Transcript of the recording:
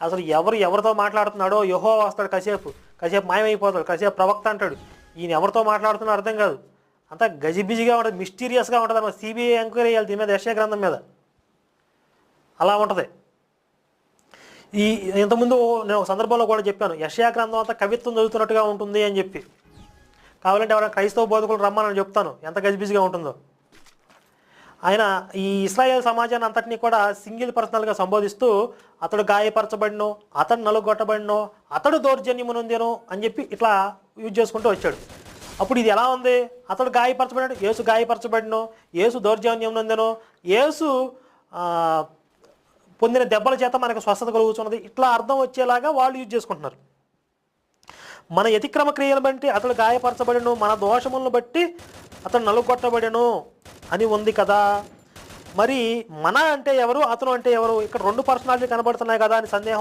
అసలు ఎవరితో మాట్లాడుతున్నాడో యెహోవా వస్తాడు, కాసేపు మాయమైపోతాడు, కాసేపు ప్రవక్త అంటాడు. ఈయన ఎవరితో మాట్లాడుతున్నాడో అర్థం కాదు. అంతా గజిబిజిగా ఉంటుంది, మిస్టీరియస్గా ఉంటుంది అన్నమాట. సిబిఐ ఎంక్వైరీ చేయాలి దీని మీద, యెషయా గ్రంథం మీద. అలా ఉంటుంది. ఇంతకుముందు నేను ఒక సందర్భంలో కూడా చెప్పాను, యెషయా గ్రంథం అంతా కవిత్వం చదువుతున్నట్టుగా ఉంటుంది అని చెప్పి. కావాలంటే ఎవరైనా క్రైస్తవ బోధకులు రమ్మని చెప్తాను ఎంత గజిబిజిగా ఉంటుందో. ఆయన ఈ ఇశ్రాయేల్ సమాజాన్ని అంతటినీ కూడా సింగిల్ పర్సనల్గా సంబోధిస్తూ అతడు గాయపరచబడినో, అతడు నలుగొట్టబడినో, అతడు దౌర్జన్యమునొందెనో అని చెప్పి ఇట్లా యూజ్ చేసుకుంటూ వచ్చాడు. అప్పుడు ఇది ఎలా ఉంది? అతడు గాయపరచబడినాడు, యేసు గాయపరచబడినో, యేసు దౌర్జన్యం నొందెనో, యేసు పొందిన దెబ్బల చేత మనకు స్వస్థత కలుగుతున్నది, ఇట్లా అర్థం వచ్చేలాగా వాళ్ళు యూజ్ చేసుకుంటున్నారు. మన అతిక్రమ క్రియలు బట్టి అతడు గాయపరచబడిను, మన దోషములను బట్టి అతడు నలుగొట్టబడిను అని ఉంది కదా. మరి మన అంటే ఎవరు, అతను అంటే ఎవరు? ఇక్కడ రెండు పర్సనాలిటీ కనబడుతున్నాయి కదా అని సందేహం